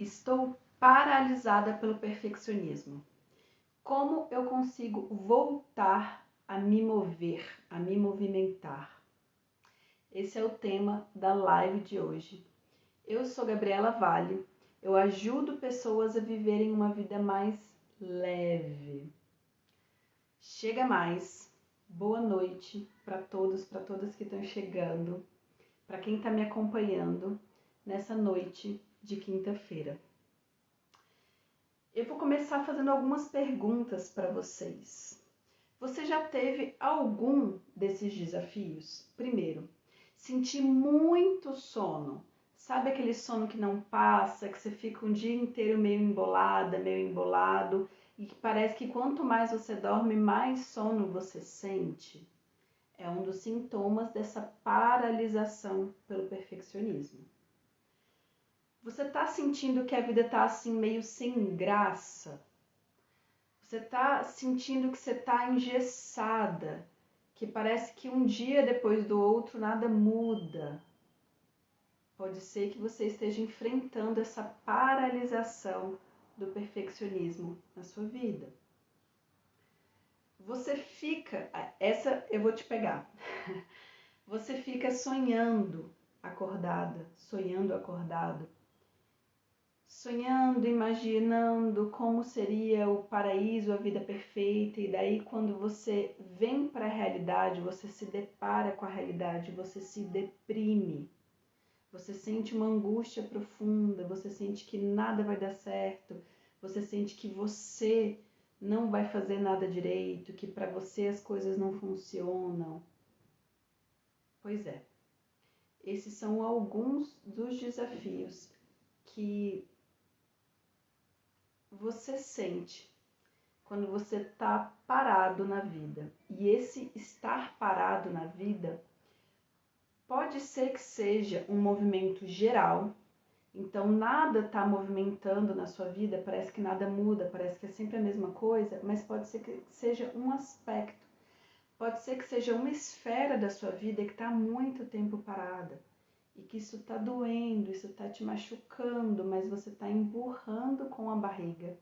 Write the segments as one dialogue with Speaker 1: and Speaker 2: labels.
Speaker 1: Estou paralisada pelo perfeccionismo. Como eu consigo voltar a me mover, a me movimentar? Esse é o tema da live de hoje. Eu sou Gabriela Vale. Eu ajudo pessoas a viverem uma vida mais leve. Chega mais. Boa noite para todos, para todas que estão chegando, para quem está me acompanhando nessa noite de quinta-feira. Eu vou começar fazendo algumas perguntas para vocês. Você já teve algum desses desafios? Primeiro, sentir muito sono. Sabe aquele sono que não passa, que você fica um dia inteiro meio embolada, meio embolado, e que parece que quanto mais você dorme, mais sono você sente? É um dos sintomas dessa paralisação pelo perfeccionismo. Você está sentindo que a vida está assim meio sem graça? Você está sentindo que você está engessada, que parece que um dia depois do outro nada muda? Pode ser que você esteja enfrentando essa paralisação do perfeccionismo na sua vida. Você fica, essa eu vou te pegar. Você fica sonhando acordada, sonhando acordado. Sonhando, imaginando como seria o paraíso, a vida perfeita, e daí quando você vem para a realidade, você se depara com a realidade, você se deprime, você sente uma angústia profunda, você sente que nada vai dar certo, você sente que você não vai fazer nada direito, que para você as coisas não funcionam. Pois é, esses são alguns dos desafios que você sente quando você está parado na vida. E esse estar parado na vida pode ser que seja um movimento geral. Então nada está movimentando na sua vida, parece que nada muda, parece que é sempre a mesma coisa, mas pode ser que seja um aspecto, pode ser que seja uma esfera da sua vida que está há muito tempo parada. E que isso está doendo, isso está te machucando, mas você está empurrando com a barriga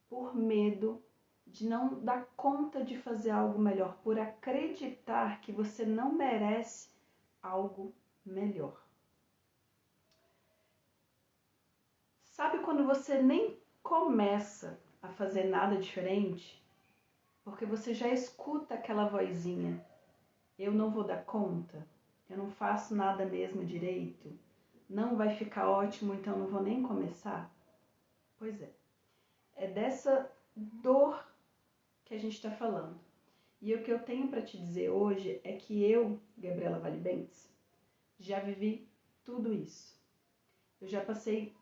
Speaker 1: por medo de não dar conta de fazer algo melhor, por acreditar que você não merece algo melhor. Sabe quando você nem começa a fazer nada diferente? Porque você já escuta aquela vozinha: eu não vou dar conta, eu não faço nada mesmo direito, não vai ficar ótimo, então não vou nem começar? Pois é, é dessa dor que a gente está falando. E o que eu tenho para te dizer hoje é que eu, Gabriela Vale Bentes, já vivi tudo isso. Eu já passei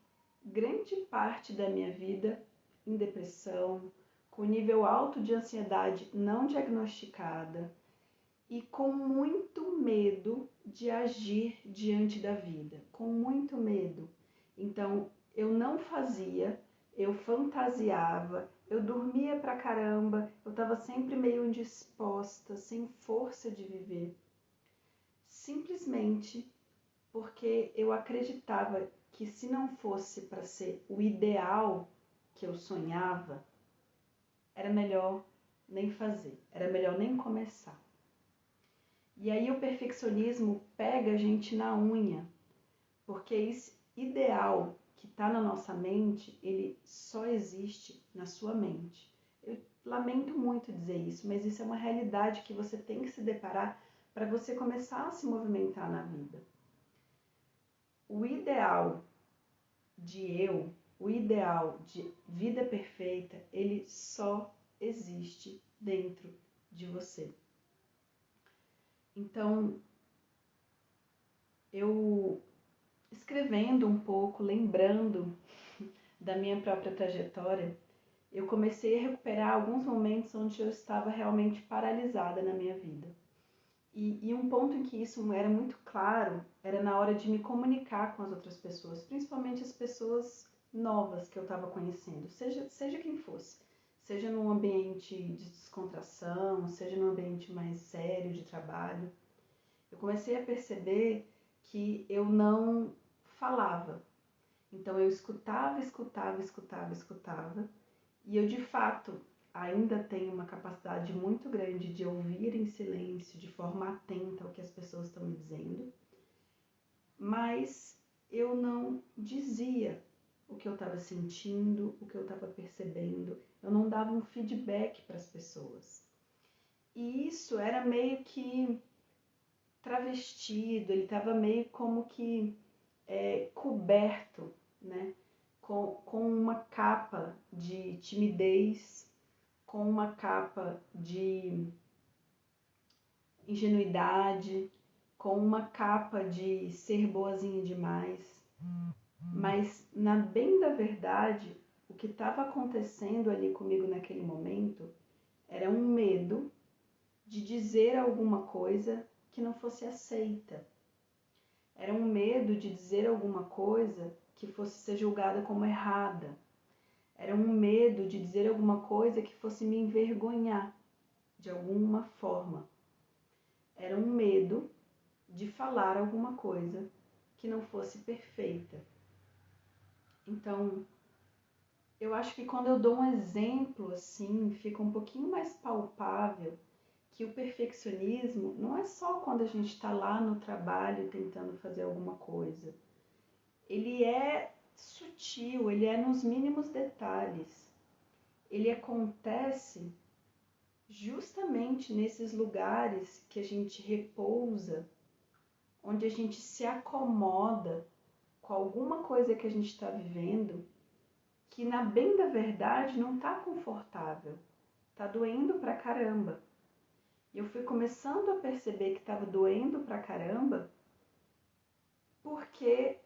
Speaker 1: grande parte da minha vida em depressão, com nível alto de ansiedade não diagnosticada e com muito medo de agir diante da vida, com muito medo. Então, eu não fazia, eu fantasiava, eu dormia pra caramba, eu estava sempre meio indisposta, sem força de viver. Simplesmente porque eu acreditava que se não fosse para ser o ideal que eu sonhava, era melhor nem fazer, era melhor nem começar. E aí o perfeccionismo pega a gente na unha, porque esse ideal que está na nossa mente, ele só existe na sua mente. Eu lamento muito dizer isso, mas isso é uma realidade que você tem que se deparar para você começar a se movimentar na vida. O ideal o ideal de vida perfeita, ele só existe dentro de você. Então, eu escrevendo um pouco, lembrando da minha própria trajetória, eu comecei a recuperar alguns momentos onde eu estava realmente paralisada na minha vida. E um ponto em que isso era muito claro era na hora de me comunicar com as outras pessoas, principalmente as pessoas novas que eu estava conhecendo, seja quem fosse, seja num ambiente de descontração, seja num ambiente mais sério de trabalho. Eu comecei a perceber que eu não falava, Então eu escutava, e eu de fato ainda tenho uma capacidade muito grande de ouvir em silêncio, de forma atenta ao que as pessoas estão me dizendo, mas eu não dizia o que eu estava sentindo, o que eu estava percebendo, eu não dava um feedback para as pessoas. E isso era meio que travestido, ele estava meio como que coberto, né? Com uma capa de timidez, com uma capa de ingenuidade, com uma capa de ser boazinha demais. Mas, na bem da verdade, o que estava acontecendo ali comigo naquele momento era um medo de dizer alguma coisa que não fosse aceita. Era um medo de dizer alguma coisa que fosse ser julgada como errada. Era um medo de dizer alguma coisa que fosse me envergonhar de alguma forma. Era um medo de falar alguma coisa que não fosse perfeita. Então, eu acho que quando eu dou um exemplo assim, fica um pouquinho mais palpável que o perfeccionismo não é só quando a gente está lá no trabalho tentando fazer alguma coisa. Ele é sutil, ele é nos mínimos detalhes. Ele acontece justamente nesses lugares que a gente repousa, onde a gente se acomoda com alguma coisa que a gente está vivendo, que na bem da verdade não está confortável, está doendo pra caramba. Eu fui começando a perceber que estava doendo pra caramba porque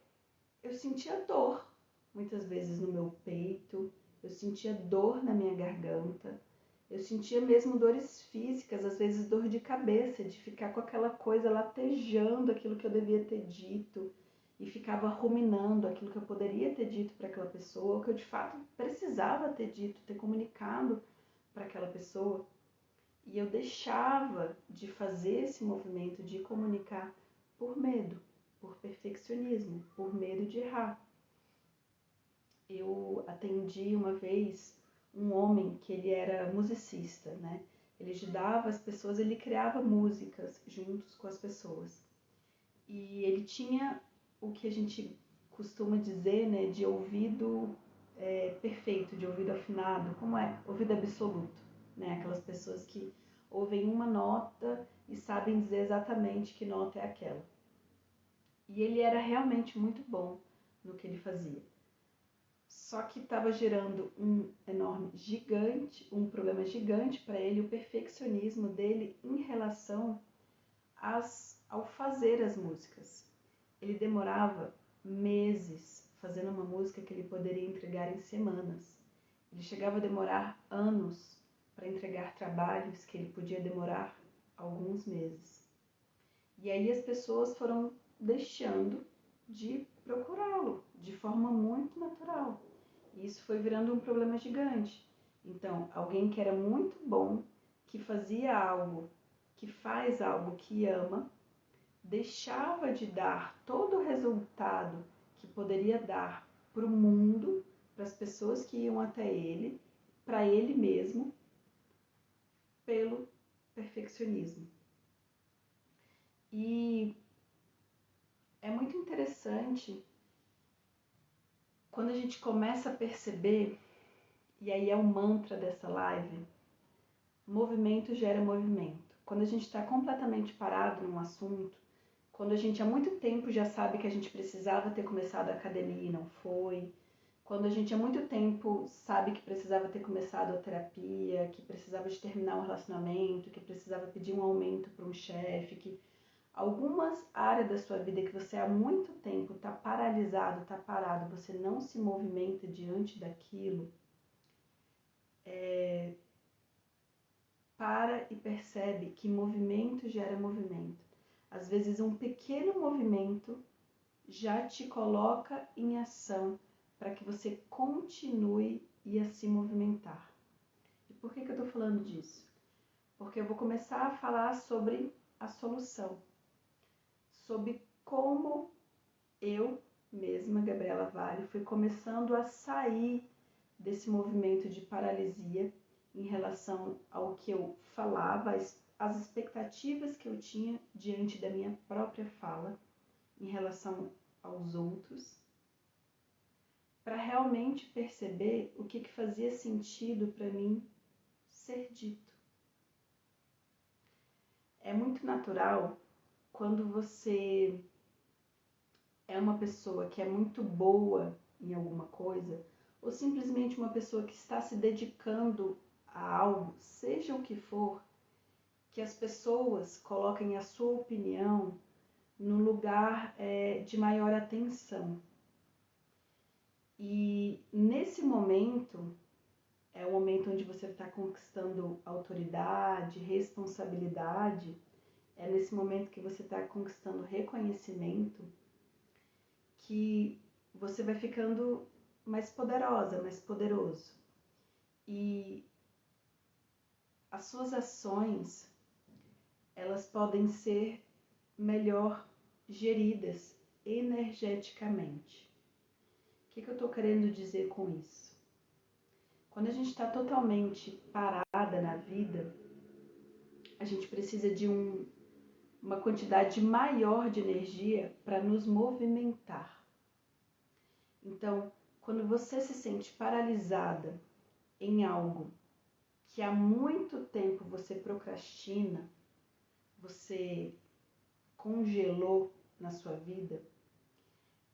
Speaker 1: eu sentia dor, muitas vezes no meu peito, eu sentia dor na minha garganta, eu sentia mesmo dores físicas, às vezes dor de cabeça, de ficar com aquela coisa latejando aquilo que eu devia ter dito e ficava ruminando aquilo que eu poderia ter dito para aquela pessoa, ou que eu de fato precisava ter dito, ter comunicado para aquela pessoa. E eu deixava de fazer esse movimento de comunicar por medo, por perfeccionismo, por medo de errar. Eu atendi uma vez um homem que ele era musicista, né? Ele ajudava as pessoas, ele criava músicas juntos com as pessoas. E ele tinha o que a gente costuma dizer, né, de ouvido perfeito, de ouvido afinado, como é? Ouvido absoluto, né? Aquelas pessoas que ouvem uma nota e sabem dizer exatamente que nota é aquela. E ele era realmente muito bom no que ele fazia. Só que estava gerando um problema gigante para ele, o perfeccionismo dele em relação ao fazer as músicas. Ele demorava meses fazendo uma música que ele poderia entregar em semanas. Ele chegava a demorar anos para entregar trabalhos que ele podia demorar alguns meses. E aí as pessoas foram deixando de procurá-lo de forma muito natural. E isso foi virando um problema gigante. Então, alguém que era muito bom, que fazia algo, que faz algo que ama, deixava de dar todo o resultado que poderia dar para o mundo, para as pessoas que iam até ele, para ele mesmo, pelo perfeccionismo. E é muito interessante quando a gente começa a perceber, e aí é o mantra dessa live, movimento gera movimento. Quando a gente está completamente parado num assunto, quando a gente há muito tempo já sabe que a gente precisava ter começado a academia e não foi, quando a gente há muito tempo sabe que precisava ter começado a terapia, que precisava de terminar um relacionamento, que precisava pedir um aumento para um chefe, que algumas áreas da sua vida que você há muito tempo está paralisado, está parado, você não se movimenta diante daquilo, para e percebe que movimento gera movimento. Às vezes um pequeno movimento já te coloca em ação para que você continue a se movimentar. E por que eu estou falando disso? Porque eu vou começar a falar sobre a solução, sobre como eu mesma, Gabriela Vale, fui começando a sair desse movimento de paralisia em relação ao que eu falava, as expectativas que eu tinha diante da minha própria fala em relação aos outros, para realmente perceber o que fazia sentido para mim ser dito. É muito natural quando você é uma pessoa que é muito boa em alguma coisa, ou simplesmente uma pessoa que está se dedicando a algo, seja o que for, que as pessoas coloquem a sua opinião no lugar de maior atenção. E nesse momento, é o momento onde você está conquistando autoridade, responsabilidade, é nesse momento que você está conquistando reconhecimento, que você vai ficando mais poderosa, mais poderoso. E as suas ações, elas podem ser melhor geridas energeticamente. O que eu estou querendo dizer com isso? Quando a gente está totalmente parada na vida, a gente precisa de uma quantidade maior de energia para nos movimentar. Então, quando você se sente paralisada em algo que há muito tempo você procrastina, você congelou na sua vida,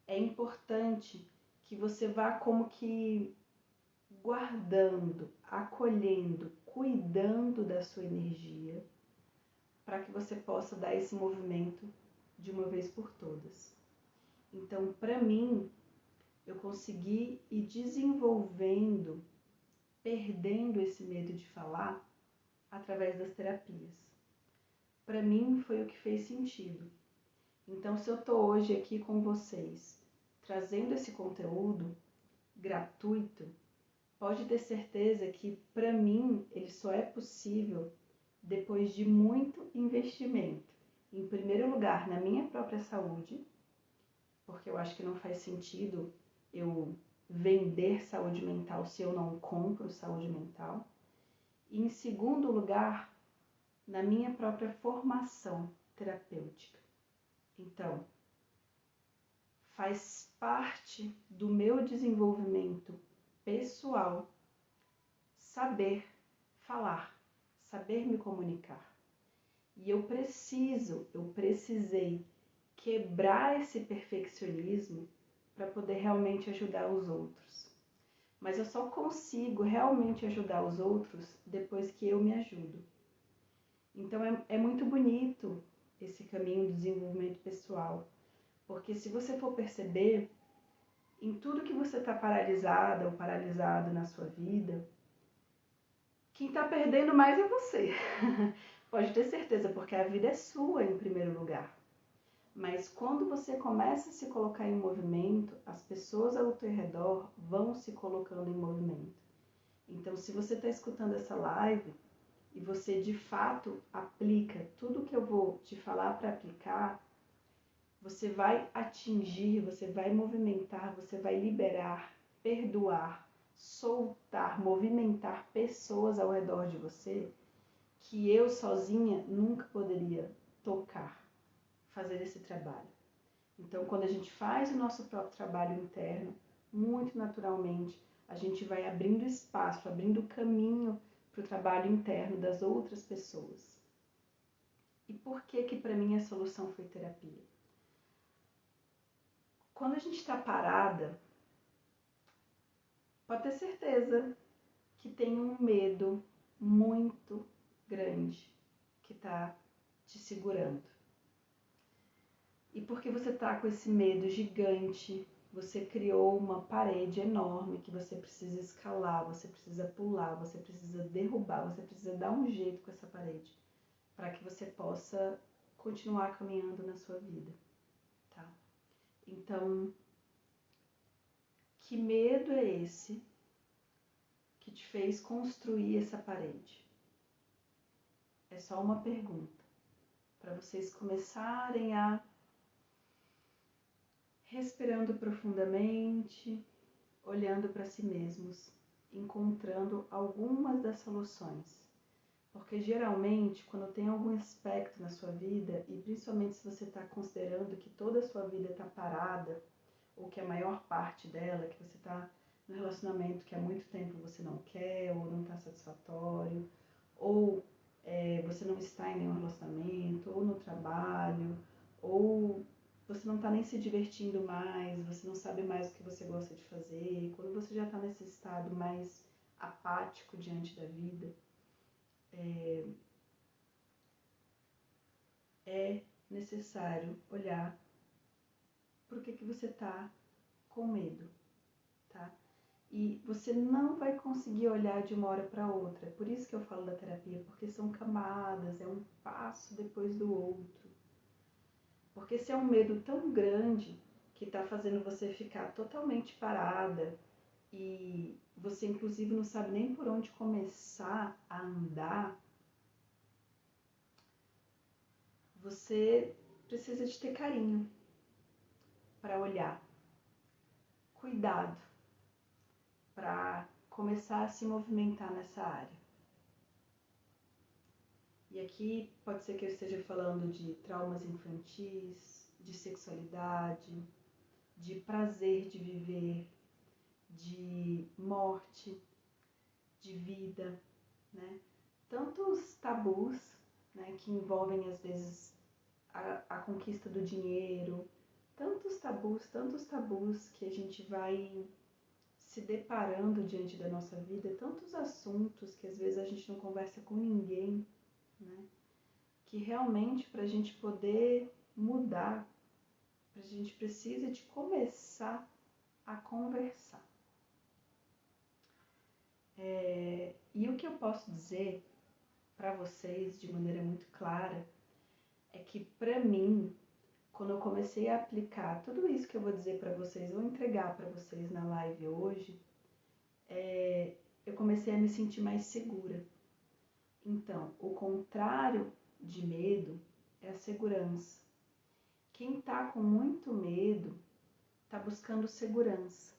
Speaker 1: é importante que você vá como que guardando, acolhendo, cuidando da sua energia, para que você possa dar esse movimento de uma vez por todas. Então, para mim, eu consegui ir desenvolvendo, perdendo esse medo de falar através das terapias. Para mim, foi o que fez sentido. Então, se eu estou hoje aqui com vocês, trazendo esse conteúdo gratuito, pode ter certeza que, para mim, ele só é possível depois de muito investimento. Em primeiro lugar, na minha própria saúde, porque eu acho que não faz sentido eu vender saúde mental se eu não compro saúde mental. E em segundo lugar, na minha própria formação terapêutica. Então, faz parte do meu desenvolvimento pessoal saber falar, saber me comunicar. E eu precisei quebrar esse perfeccionismo para poder realmente ajudar os outros. Mas eu só consigo realmente ajudar os outros depois que eu me ajudo. Então é muito bonito esse caminho do desenvolvimento pessoal, porque se você for perceber, em tudo que você está paralisada ou paralisado na sua vida, quem está perdendo mais é você. Pode ter certeza, porque a vida é sua em primeiro lugar. Mas quando você começa a se colocar em movimento, as pessoas ao teu redor vão se colocando em movimento. Então, se você está escutando essa live e você de fato aplica tudo que eu vou te falar para aplicar, você vai atingir, você vai movimentar, você vai liberar, perdoar, soltar, movimentar pessoas ao redor de você que eu sozinha nunca poderia tocar, fazer esse trabalho. Então, quando a gente faz o nosso próprio trabalho interno, muito naturalmente, a gente vai abrindo espaço, abrindo caminho para o trabalho interno das outras pessoas. E por que para mim a solução foi terapia? Quando a gente está parada, pode ter certeza que tem um medo muito grande que está te segurando. E porque você está com esse medo gigante, você criou uma parede enorme que você precisa escalar, você precisa pular, você precisa derrubar, você precisa dar um jeito com essa parede para que você possa continuar caminhando na sua vida, tá? Então, que medo é esse que te fez construir essa parede? É só uma pergunta para vocês começarem a respirando profundamente, olhando para si mesmos, encontrando algumas das soluções. Porque geralmente, quando tem algum aspecto na sua vida, e principalmente se você está considerando que toda a sua vida está parada, ou que a maior parte dela, que você está no relacionamento que há muito tempo você não quer, ou não está satisfatório, ou você não está em nenhum relacionamento, ou no trabalho, ou você não está nem se divertindo mais, você não sabe mais o que você gosta de fazer, quando você já está nesse estado mais apático diante da vida, é necessário olhar por que você está com medo, tá? E você não vai conseguir olhar de uma hora para outra. É por isso que eu falo da terapia, porque são camadas, é um passo depois do outro. Porque se é um medo tão grande que está fazendo você ficar totalmente parada e você inclusive não sabe nem por onde começar a andar, você precisa de ter carinho para olhar, cuidado para começar a se movimentar nessa área. E aqui pode ser que eu esteja falando de traumas infantis, de sexualidade, de prazer de viver, de morte, de vida, né? Tantos tabus, né, que envolvem às vezes a conquista do dinheiro, tantos tabus que a gente vai se deparando diante da nossa vida, tantos assuntos que às vezes a gente não conversa com ninguém, né? Que realmente para a gente poder mudar, a gente precisa de começar a conversar. E o que eu posso dizer para vocês de maneira muito clara é que para mim, quando eu comecei a aplicar tudo isso que eu vou dizer para vocês, vou entregar para vocês na live hoje, eu comecei a me sentir mais segura. Então, o contrário de medo é a segurança. Quem está com muito medo está buscando segurança.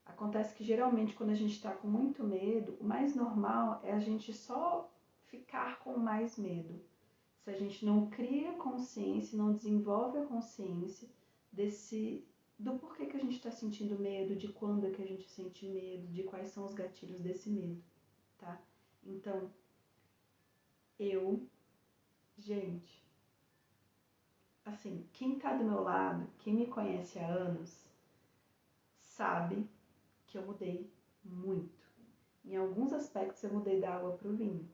Speaker 1: Acontece que geralmente quando a gente está com muito medo, o mais normal é a gente só ficar com mais medo. Se a gente não cria consciência, não desenvolve a consciência do porquê que a gente está sentindo medo, de quando é que a gente sente medo, de quais são os gatilhos desse medo, tá? Então, gente, assim, quem tá do meu lado, quem me conhece há anos, sabe que eu mudei muito. Em alguns aspectos eu mudei da água para o vinho.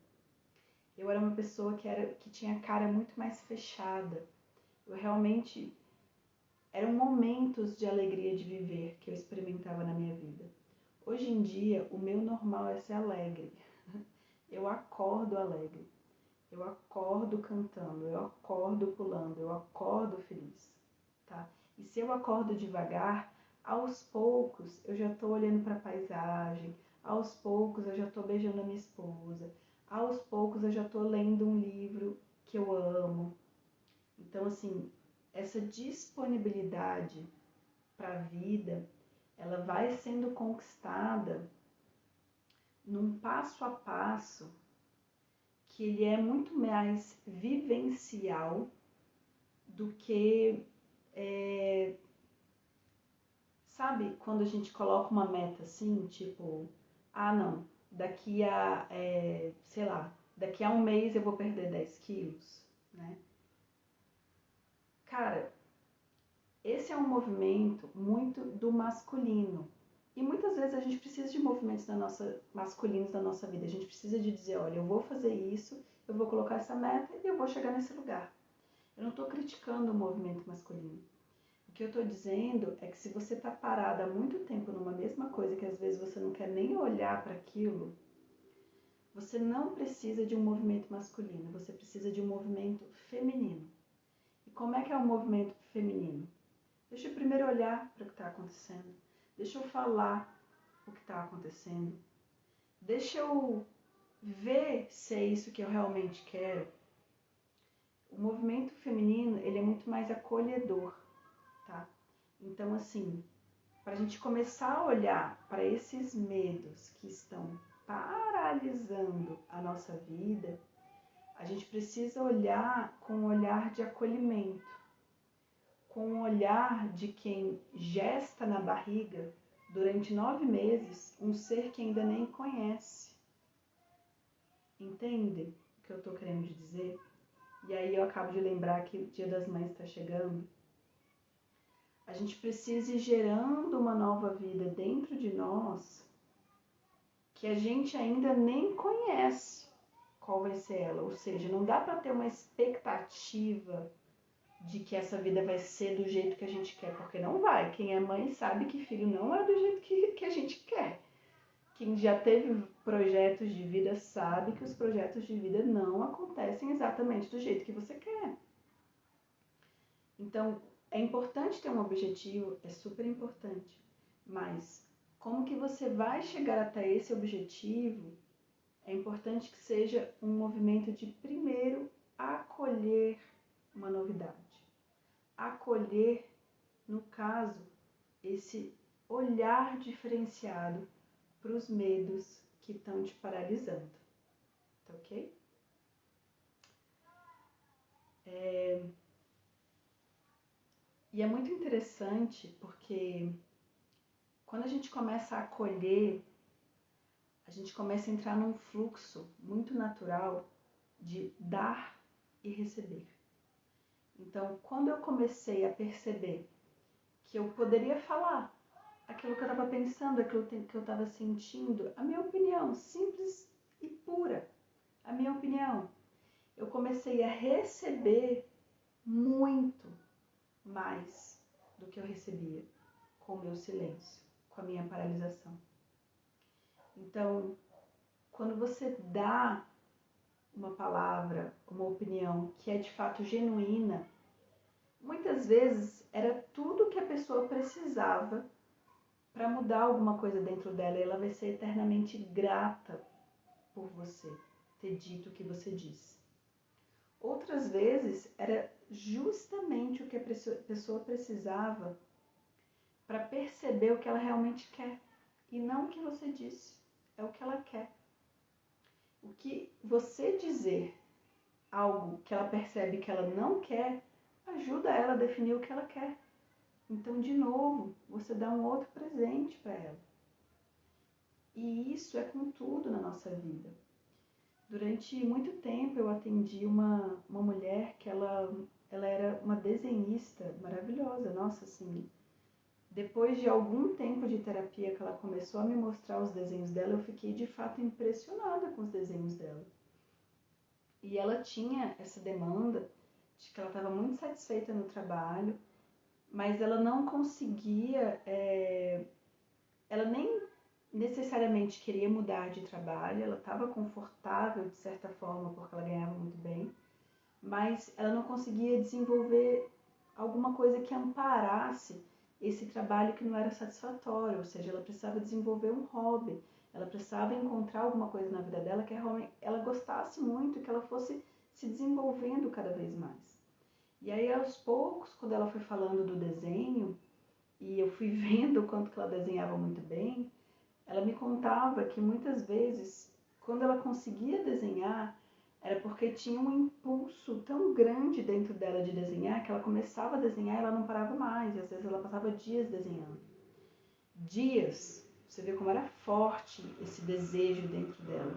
Speaker 1: Eu era uma pessoa que tinha a cara muito mais fechada. Eu realmente... Eram momentos de alegria de viver que eu experimentava na minha vida. Hoje em dia, o meu normal é ser alegre. Eu acordo alegre. Eu acordo cantando, eu acordo pulando, eu acordo feliz, tá? E se eu acordo devagar, aos poucos eu já tô olhando para a paisagem, aos poucos eu já tô beijando a minha esposa, aos poucos eu já tô lendo um livro que eu amo. Então, assim, essa disponibilidade para a vida, ela vai sendo conquistada num passo a passo que ele é muito mais vivencial do que, sabe, quando a gente coloca uma meta assim, tipo, não, daqui a um mês eu vou perder 10 quilos, né? Cara, esse é um movimento muito do masculino. E muitas vezes a gente precisa de movimentos masculinos da nossa vida. A gente precisa de dizer, olha, eu vou fazer isso, eu vou colocar essa meta e eu vou chegar nesse lugar. Eu não estou criticando o movimento masculino. O que eu estou dizendo é que se você está parada há muito tempo numa mesma coisa, que às vezes você não quer nem olhar para aquilo, você não precisa de um movimento masculino, você precisa de um movimento feminino. E como é que é o movimento feminino? Deixa eu primeiro olhar para o que está acontecendo. Deixa eu falar o que está acontecendo. Deixa eu ver se é isso que eu realmente quero. O movimento feminino, ele é muito mais acolhedor, tá? Então, assim, para a gente começar a olhar para esses medos que estão paralisando a nossa vida, a gente precisa olhar com um olhar de acolhimento, com um olhar de quem gesta na barriga durante 9 meses um ser que ainda nem conhece. Entende o que eu estou querendo dizer? E aí eu acabo de lembrar que o Dia das Mães está chegando. A gente precisa ir gerando uma nova vida dentro de nós que a gente ainda nem conhece qual vai ser ela. Ou seja, não dá para ter uma expectativa de que essa vida vai ser do jeito que a gente quer, porque não vai. Quem é mãe sabe que filho não é do jeito que a gente quer. Quem já teve projetos de vida sabe que os projetos de vida não acontecem exatamente do jeito que você quer. Então, é importante ter um objetivo, é super importante, mas como que você vai chegar até esse objetivo, é importante que seja um movimento de, primeiro, acolher uma novidade. Acolher, no caso, esse olhar diferenciado para os medos que estão te paralisando, tá ok? E é muito interessante porque quando a gente começa a acolher, a gente começa a entrar num fluxo muito natural de dar e receber. Então, quando eu comecei a perceber que eu poderia falar aquilo que eu estava pensando, aquilo que eu estava sentindo, a minha opinião, simples e pura, a minha opinião, eu comecei a receber muito mais do que eu recebia com o meu silêncio, com a minha paralisação. Então, quando você dá uma palavra, uma opinião que é de fato genuína, muitas vezes era tudo que a pessoa precisava para mudar alguma coisa dentro dela, e ela vai ser eternamente grata por você ter dito o que você disse. Outras vezes era justamente o que a pessoa precisava para perceber o que ela realmente quer e não o que você disse, é o que ela quer. O que você dizer algo que ela percebe que ela não quer, ajuda ela a definir o que ela quer. Então, de novo, você dá um outro presente para ela. E isso é com tudo na nossa vida. Durante muito tempo eu atendi uma mulher que ela era uma desenhista maravilhosa. Nossa, assim, depois de algum tempo de terapia que ela começou a me mostrar os desenhos dela, eu fiquei de fato impressionada com os desenhos dela. E ela tinha essa demanda de que ela estava muito satisfeita no trabalho, mas ela não conseguia, ela nem necessariamente queria mudar de trabalho, ela estava confortável de certa forma porque ela ganhava muito bem, mas ela não conseguia desenvolver alguma coisa que amparasse esse trabalho que não era satisfatório, ou seja, ela precisava desenvolver um hobby, ela precisava encontrar alguma coisa na vida dela que ela gostasse muito, que ela fosse se desenvolvendo cada vez mais. E aí, aos poucos, quando ela foi falando do desenho, e eu fui vendo o quanto que ela desenhava muito bem, ela me contava que muitas vezes, quando ela conseguia desenhar, era porque tinha um impulso tão grande dentro dela de desenhar, que ela começava a desenhar e ela não parava mais, e às vezes ela passava dias desenhando. Dias, você vê como era forte esse desejo dentro dela.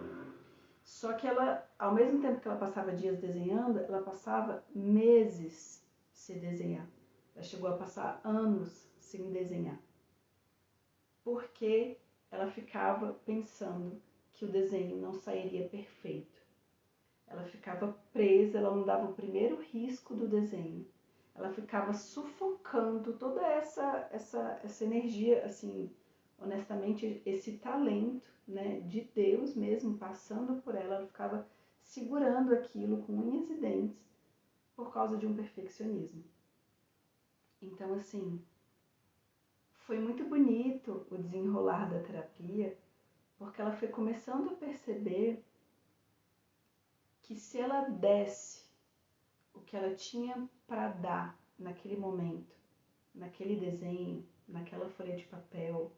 Speaker 1: Só que ela, ao mesmo tempo que ela passava dias desenhando, ela passava meses sem desenhar. Ela chegou a passar anos sem desenhar. Porque ela ficava pensando que o desenho não sairia perfeito. Ela ficava presa, ela não dava o primeiro risco do desenho. Ela ficava sufocando toda essa energia, assim, honestamente, esse talento, né, de Deus mesmo passando por ela. Ela ficava segurando aquilo com unhas e dentes por causa de um perfeccionismo. Então, assim, foi muito bonito o desenrolar da terapia, porque ela foi começando a perceber que se ela desse o que ela tinha para dar naquele momento, naquele desenho, naquela folha de papel,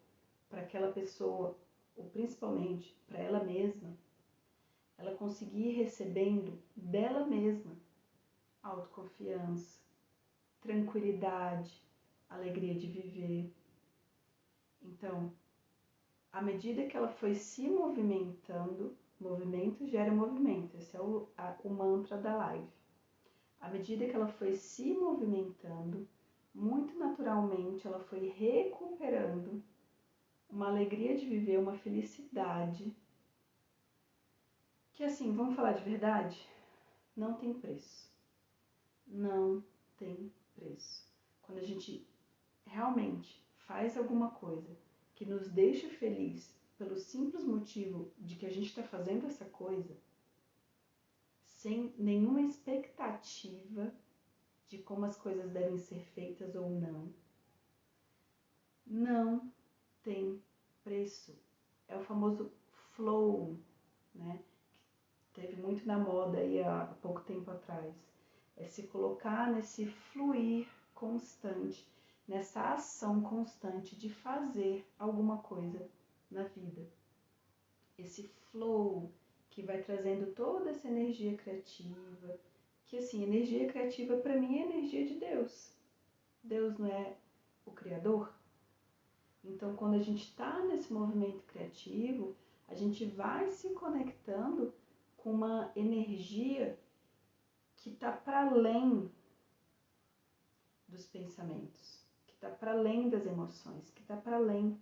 Speaker 1: para aquela pessoa, ou principalmente para ela mesma, ela conseguir ir recebendo dela mesma autoconfiança, tranquilidade, alegria de viver. Então, à medida que ela foi se movimentando, movimento gera movimento, esse é o mantra da live. À medida que ela foi se movimentando, muito naturalmente ela foi recuperando uma alegria de viver, uma felicidade, que assim, vamos falar de verdade? Não tem preço. Não tem preço. Quando a gente realmente faz alguma coisa que nos deixa feliz pelo simples motivo de que a gente está fazendo essa coisa, sem nenhuma expectativa de como as coisas devem ser feitas ou não, não tem preço. É o famoso flow, né? Que teve muito na moda aí há pouco tempo atrás. É se colocar nesse fluir constante, nessa ação constante de fazer alguma coisa na vida. Esse flow que vai trazendo toda essa energia criativa, que assim, energia criativa para mim é energia de Deus. Deus não é o Criador? Então, quando a gente está nesse movimento criativo, a gente vai se conectando com uma energia que está para além dos pensamentos, que está para além das emoções, que está para além,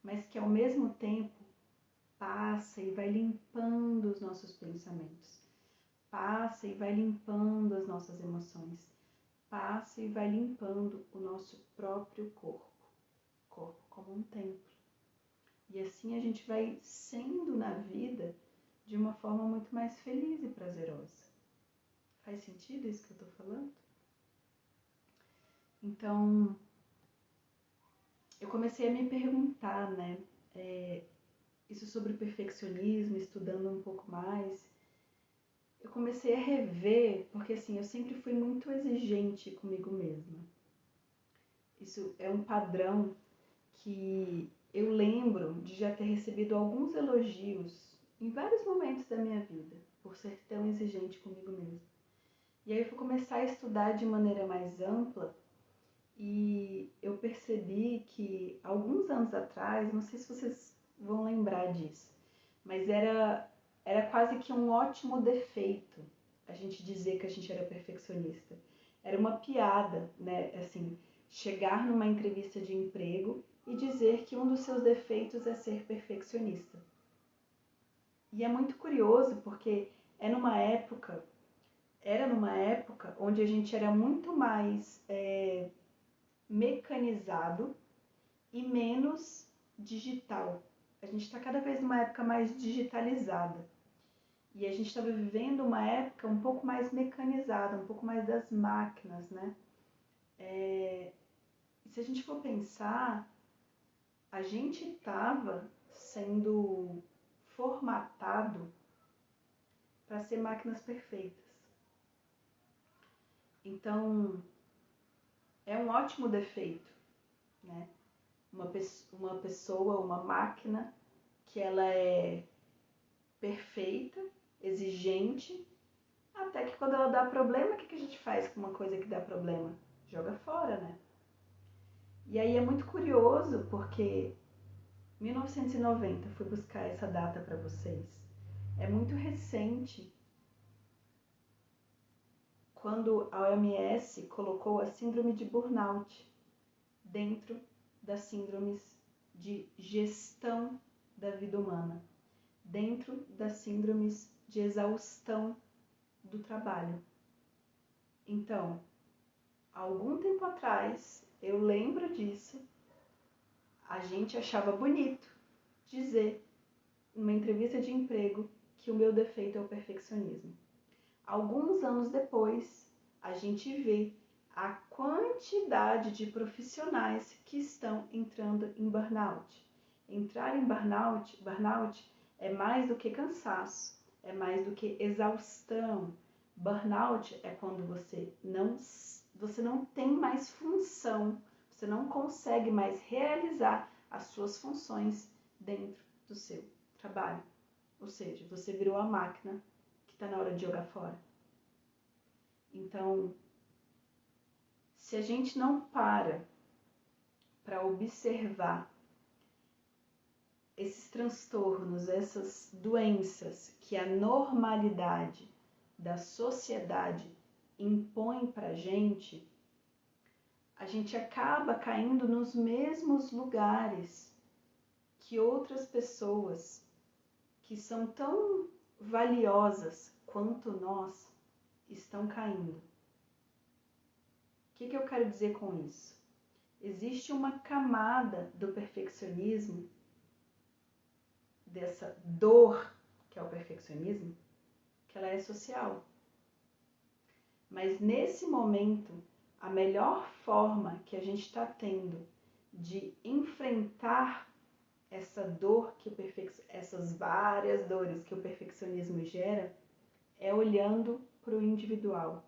Speaker 1: mas que ao mesmo tempo passa e vai limpando os nossos pensamentos, passa e vai limpando as nossas emoções, passa e vai limpando o nosso próprio corpo como um templo. E assim a gente vai sendo na vida de uma forma muito mais feliz e prazerosa. Faz sentido isso que eu estou falando? Então, eu comecei a me perguntar, né, isso sobre o perfeccionismo, estudando um pouco mais. Eu comecei a rever, porque assim, eu sempre fui muito exigente comigo mesma. Isso é um padrão que eu lembro de já ter recebido alguns elogios em vários momentos da minha vida, por ser tão exigente comigo mesma. E aí eu fui começar a estudar de maneira mais ampla e eu percebi que alguns anos atrás, não sei se vocês vão lembrar disso, mas era quase que um ótimo defeito a gente dizer que a gente era perfeccionista. Era uma piada, né? Assim, chegar numa entrevista de emprego e dizer que um dos seus defeitos é ser perfeccionista. E é muito curioso porque era numa época onde a gente era muito mais mecanizado e menos digital. A gente está cada vez numa época mais digitalizada. E a gente estava vivendo uma época um pouco mais mecanizada, um pouco mais das máquinas, né? Se a gente for pensar, a gente estava sendo formatado para ser máquinas perfeitas. Então, é um ótimo defeito, né? Uma pessoa, uma máquina que ela é perfeita, exigente, até que quando ela dá problema, o que a gente faz com uma coisa que dá problema? Joga fora, né? E aí é muito curioso porque 1990, fui buscar essa data para vocês, é muito recente quando a OMS colocou a síndrome de burnout dentro das síndromes de gestão da vida humana, dentro das síndromes de exaustão do trabalho. Então, algum tempo atrás, eu lembro disso, a gente achava bonito dizer numa entrevista de emprego que o meu defeito é o perfeccionismo. Alguns anos depois, a gente vê a quantidade de profissionais que estão entrando em burnout. Entrar em burnout é mais do que cansaço, é mais do que exaustão. Burnout é quando você não tem mais função, Você não consegue mais realizar as suas funções dentro do seu trabalho. Ou seja, você virou a máquina que está na hora de jogar fora. Então, se a gente não para observar esses transtornos, essas doenças que a normalidade da sociedade impõe para a gente acaba caindo nos mesmos lugares que outras pessoas que são tão valiosas quanto nós estão caindo. O que eu quero dizer com isso? Existe uma camada do perfeccionismo, dessa dor que é o perfeccionismo, que ela é social. Mas nesse momento, a melhor forma que a gente está tendo de enfrentar essa dor essas várias dores que o perfeccionismo gera é olhando para o individual.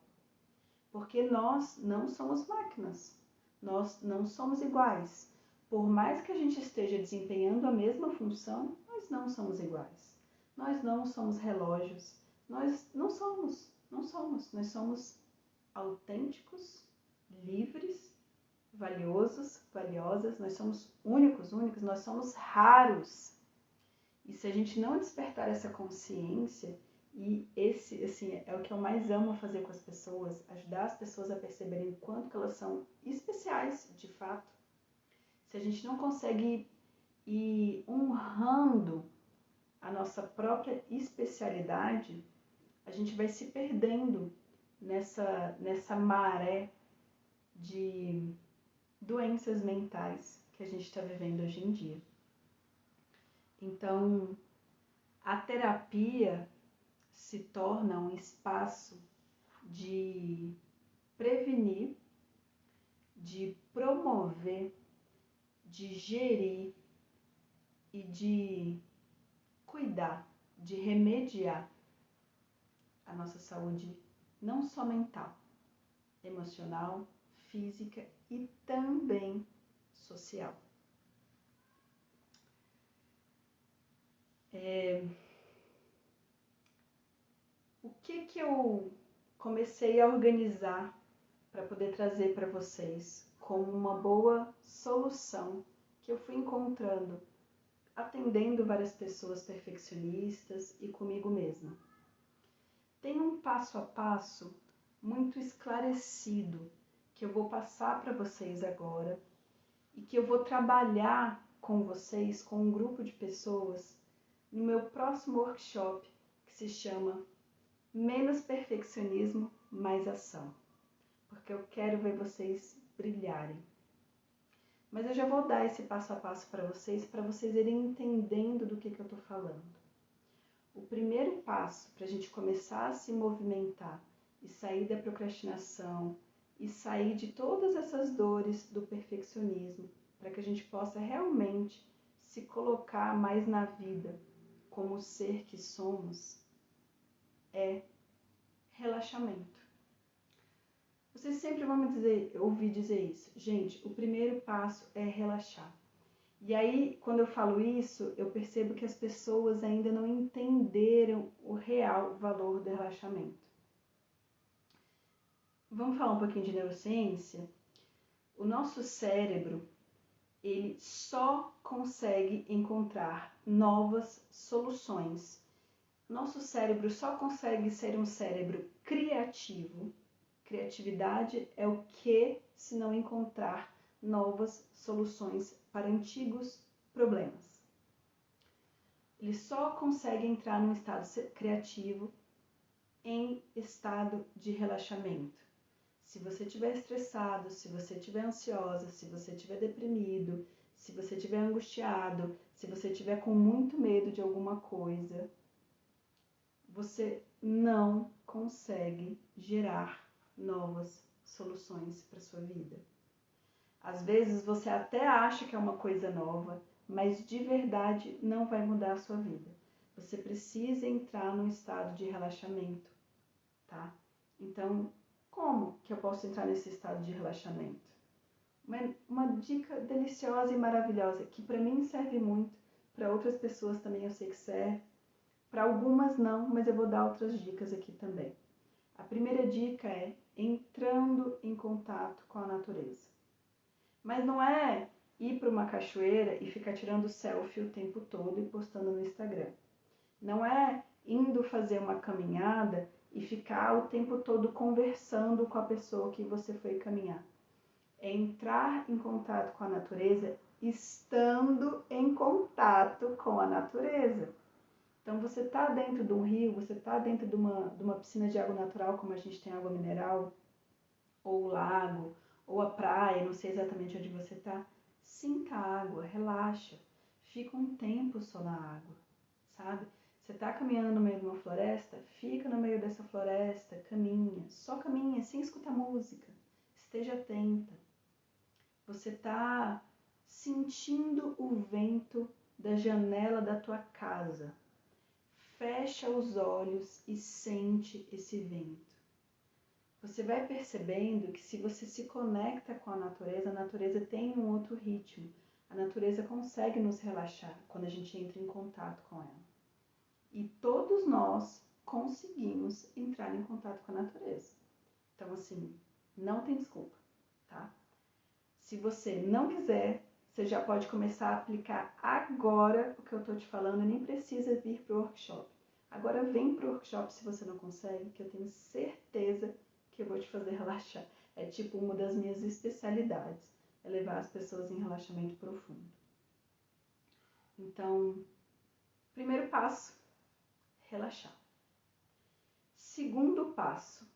Speaker 1: Porque nós não somos máquinas, nós não somos iguais. Por mais que a gente esteja desempenhando a mesma função, nós não somos iguais. Nós não somos relógios, nós não somos. Nós somos autênticos, livres, valiosos, valiosas, nós somos únicos, nós somos raros. E se a gente não despertar essa consciência, e esse, assim, é o que eu mais amo fazer com as pessoas, ajudar as pessoas a perceberem o quanto que elas são especiais, de fato. Se a gente não consegue ir honrando a nossa própria especialidade, a gente vai se perdendo nessa maré de doenças mentais que a gente está vivendo hoje em dia. Então, a terapia se torna um espaço de prevenir, de promover, de gerir e de cuidar, de remediar a nossa saúde não só mental, emocional, física e também social. O que eu comecei a organizar para poder trazer para vocês como uma boa solução que eu fui encontrando atendendo várias pessoas perfeccionistas e comigo mesma. Tem um passo a passo muito esclarecido que eu vou passar para vocês agora e que eu vou trabalhar com vocês, com um grupo de pessoas, no meu próximo workshop que se chama Menos Perfeccionismo, Mais Ação. Porque eu quero ver vocês brilharem. Mas eu já vou dar esse passo a passo para vocês irem entendendo do que eu estou falando. O primeiro passo para a gente começar a se movimentar e sair da procrastinação e sair de todas essas dores do perfeccionismo, para que a gente possa realmente se colocar mais na vida como o ser que somos, é relaxamento. Vocês sempre vão ouvir dizer isso. Gente, o primeiro passo é relaxar. E aí, quando eu falo isso, eu percebo que as pessoas ainda não entenderam o real valor do relaxamento. Vamos falar um pouquinho de neurociência? O nosso cérebro, ele só consegue encontrar novas soluções. Nosso cérebro só consegue ser um cérebro criativo. Criatividade é o que se não encontrar novas soluções para antigos problemas. Ele só consegue entrar num estado criativo em estado de relaxamento. Se você estiver estressado, se você estiver ansiosa, se você estiver deprimido, se você estiver angustiado, se você estiver com muito medo de alguma coisa, você não consegue gerar novas soluções para sua vida. Às vezes você até acha que é uma coisa nova, mas de verdade não vai mudar a sua vida. Você precisa entrar num estado de relaxamento, tá? Então, como que eu posso entrar nesse estado de relaxamento? uma dica deliciosa e maravilhosa, que para mim serve muito, para outras pessoas também eu sei que serve, para algumas não, mas eu vou dar outras dicas aqui também. A primeira dica é entrando em contato com a natureza. Mas não é ir para uma cachoeira e ficar tirando selfie o tempo todo e postando no Instagram. Não é indo fazer uma caminhada e ficar o tempo todo conversando com a pessoa que você foi caminhar. É entrar em contato com a natureza estando em contato com a natureza. Então você está dentro de um rio, você está dentro de uma piscina de água natural, como a gente tem água mineral, ou o lago, ou a praia, não sei exatamente onde você está. Sinta a água, relaxa, fica um tempo só na água, sabe? Você está caminhando no meio de uma floresta, fica no meio dessa floresta, caminha, só caminha, sem escutar música, esteja atenta. Você está sentindo o vento da janela da tua casa. Fecha os olhos e sente esse vento. Você vai percebendo que se você se conecta com a natureza tem um outro ritmo. A natureza consegue nos relaxar quando a gente entra em contato com ela. E todos nós conseguimos entrar em contato com a natureza. Então, assim, não tem desculpa, tá? Se você não quiser, você já pode começar a aplicar agora o que eu estou te falando e nem precisa vir para o workshop. Agora vem para o workshop se você não consegue, que eu tenho certeza que eu vou te fazer relaxar. É tipo uma das minhas especialidades, é levar as pessoas em relaxamento profundo. Então, primeiro passo, relaxar. Segundo passo,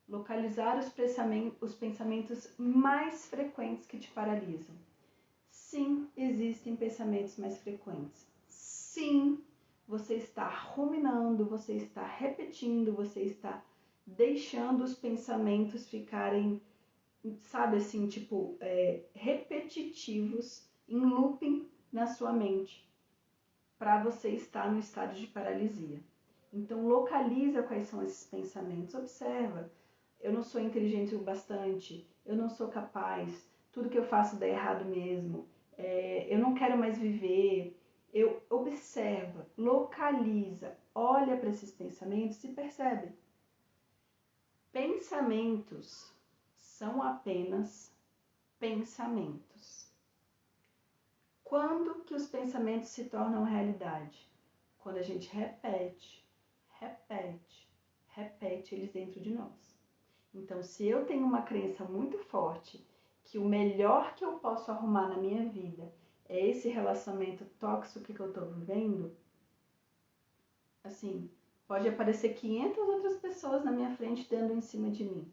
Speaker 1: localizar os pensamentos mais frequentes que te paralisam. Sim, existem pensamentos mais frequentes. Sim, você está ruminando, você está repetindo, você está deixando os pensamentos ficarem, sabe assim, tipo, repetitivos, em looping na sua mente, para você estar no estado de paralisia. Então, localiza quais são esses pensamentos, observa. Eu não sou inteligente o bastante, eu não sou capaz, tudo que eu faço dá errado mesmo, eu não quero mais viver. Eu observa, localiza, olha para esses pensamentos e percebe. Pensamentos são apenas pensamentos. Quando que os pensamentos se tornam realidade? Quando a gente repete eles dentro de nós. Então, se eu tenho uma crença muito forte que o melhor que eu posso arrumar na minha vida é esse relacionamento tóxico que eu estou vivendo, assim, pode aparecer 500 outras pessoas na minha frente dando em cima de mim,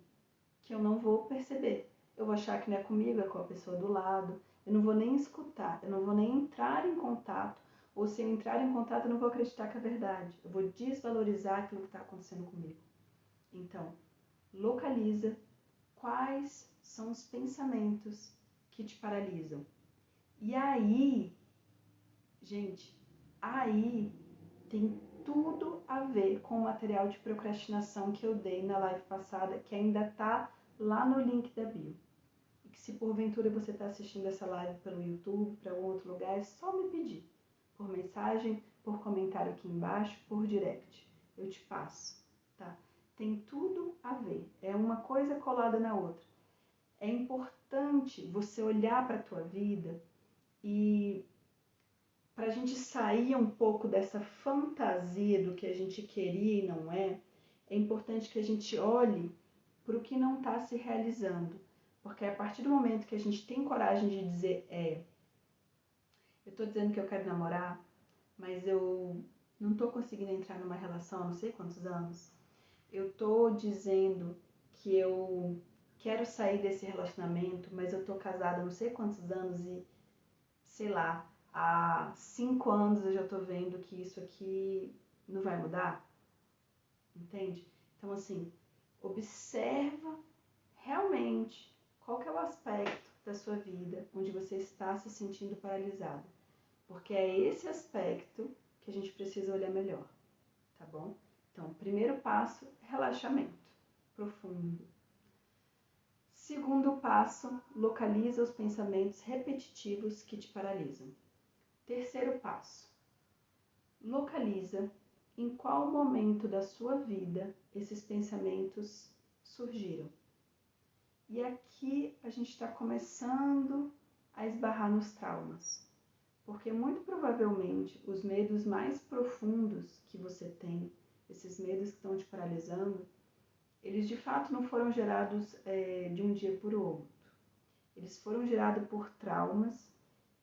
Speaker 1: que eu não vou perceber. Eu vou achar que não é comigo, é com a pessoa do lado. Eu não vou nem escutar, eu não vou nem entrar em contato. Ou se eu entrar em contato, eu não vou acreditar que é verdade. Eu vou desvalorizar aquilo que está acontecendo comigo. Então, localiza quais são os pensamentos que te paralisam. E aí, gente, aí tem tudo a ver com o material de procrastinação que eu dei na live passada, que ainda tá lá no link da bio. E que se porventura você está assistindo essa live pelo YouTube, para algum outro lugar, é só me pedir. Por mensagem, por comentário aqui embaixo, por direct. Eu te passo, tá? Tem tudo a ver. É uma coisa colada na outra. É importante você olhar para a tua vida e para a gente sair um pouco dessa fantasia do que a gente queria e não é importante que a gente olhe para o que não está se realizando. Porque a partir do momento que a gente tem coragem de dizer, eu estou dizendo que eu quero namorar, mas eu não estou conseguindo entrar numa relação há não sei quantos anos. Eu estou dizendo que eu quero sair desse relacionamento, mas eu estou casada há não sei quantos anos e, sei lá, há 5 anos eu já estou vendo que isso aqui não vai mudar. Entende? Então, assim, observa realmente qual que é o aspecto da sua vida onde você está se sentindo paralisado. Porque é esse aspecto que a gente precisa olhar melhor, tá bom? Então, primeiro passo, relaxamento profundo. Segundo passo, localiza os pensamentos repetitivos que te paralisam. Terceiro passo, localiza em qual momento da sua vida esses pensamentos surgiram. E aqui a gente está começando a esbarrar nos traumas, porque muito provavelmente os medos mais profundos que você tem, esses medos que estão te paralisando, eles de fato não foram gerados de um dia para o outro. Eles foram gerados por traumas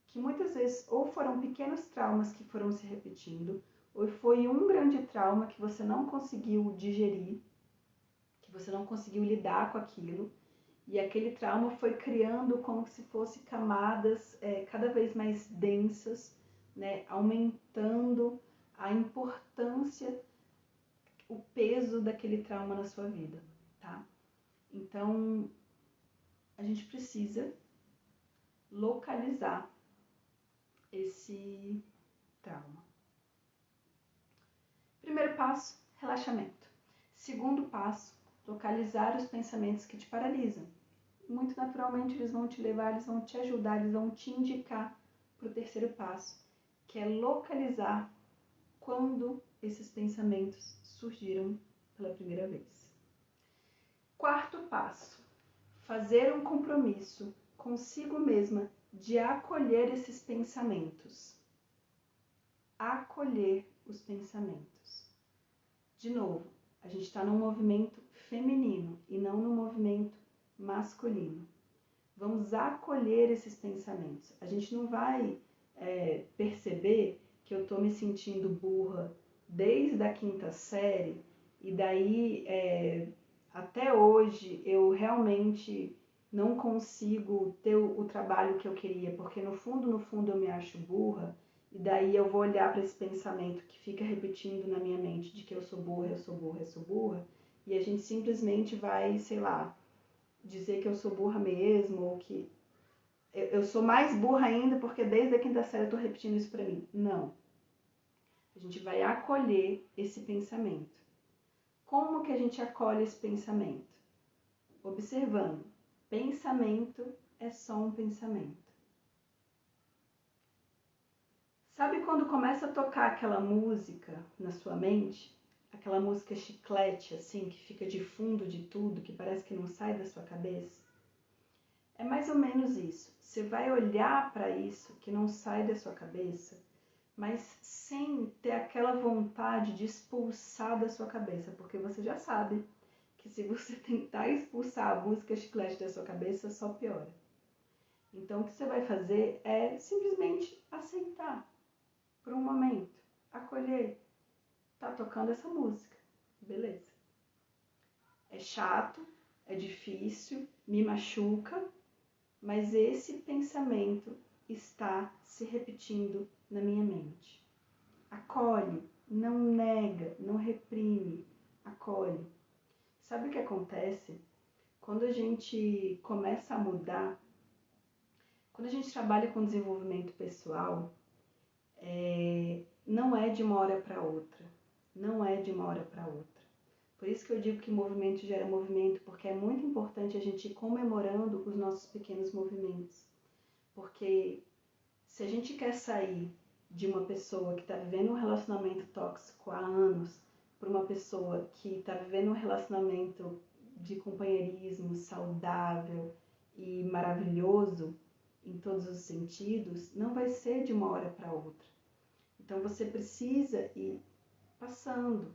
Speaker 1: que muitas vezes ou foram pequenos traumas que foram se repetindo, ou foi um grande trauma que você não conseguiu digerir, que você não conseguiu lidar com aquilo, e aquele trauma foi criando como se fosse camadas cada vez mais densas, né, aumentando a importância, o peso daquele trauma na sua vida, tá? Então, a gente precisa localizar esse trauma. Primeiro passo, relaxamento. Segundo passo, localizar os pensamentos que te paralisam. Muito naturalmente eles vão te levar, eles vão te ajudar, eles vão te indicar para o terceiro passo, que é localizar quando esses pensamentos surgiram pela primeira vez. Quarto passo, fazer um compromisso consigo mesma de acolher esses pensamentos. Acolher os pensamentos. De novo, a gente está num movimento feminino e não num movimento masculino. Vamos acolher esses pensamentos. A gente não vai perceber que eu estou me sentindo burra desde a quinta série e daí até hoje eu realmente não consigo ter o trabalho que eu queria, porque no fundo eu me acho burra, e daí eu vou olhar para esse pensamento que fica repetindo na minha mente de que eu sou burra, eu sou burra, eu sou burra, e a gente simplesmente vai, sei lá, dizer que eu sou burra mesmo, ou que eu sou mais burra ainda porque desde a quinta série eu tô repetindo isso para mim. Não. A gente vai acolher esse pensamento. Como que a gente acolhe esse pensamento? Observando. Pensamento é só um pensamento. Sabe quando começa a tocar aquela música na sua mente? Aquela música chiclete, assim, que fica de fundo de tudo, que parece que não sai da sua cabeça? É mais ou menos isso. Você vai olhar para isso que não sai da sua cabeça, mas sem ter aquela vontade de expulsar da sua cabeça, porque você já sabe que se você tentar expulsar a música chiclete da sua cabeça, só piora. Então, o que você vai fazer é simplesmente aceitar por um momento, acolher. Tá tocando essa música, beleza. É chato, é difícil, me machuca, mas esse pensamento está se repetindo na minha mente. Acolhe, não nega, não reprime, acolhe. Sabe o que acontece? Quando a gente começa a mudar, quando a gente trabalha com desenvolvimento pessoal, não é de uma hora para outra. Não é de uma hora para outra. Por isso que eu digo que movimento gera movimento, porque é muito importante a gente ir comemorando os nossos pequenos movimentos. Porque se a gente quer sair de uma pessoa que está vivendo um relacionamento tóxico há anos para uma pessoa que está vivendo um relacionamento de companheirismo saudável e maravilhoso em todos os sentidos, não vai ser de uma hora para outra. Então você precisa ir passando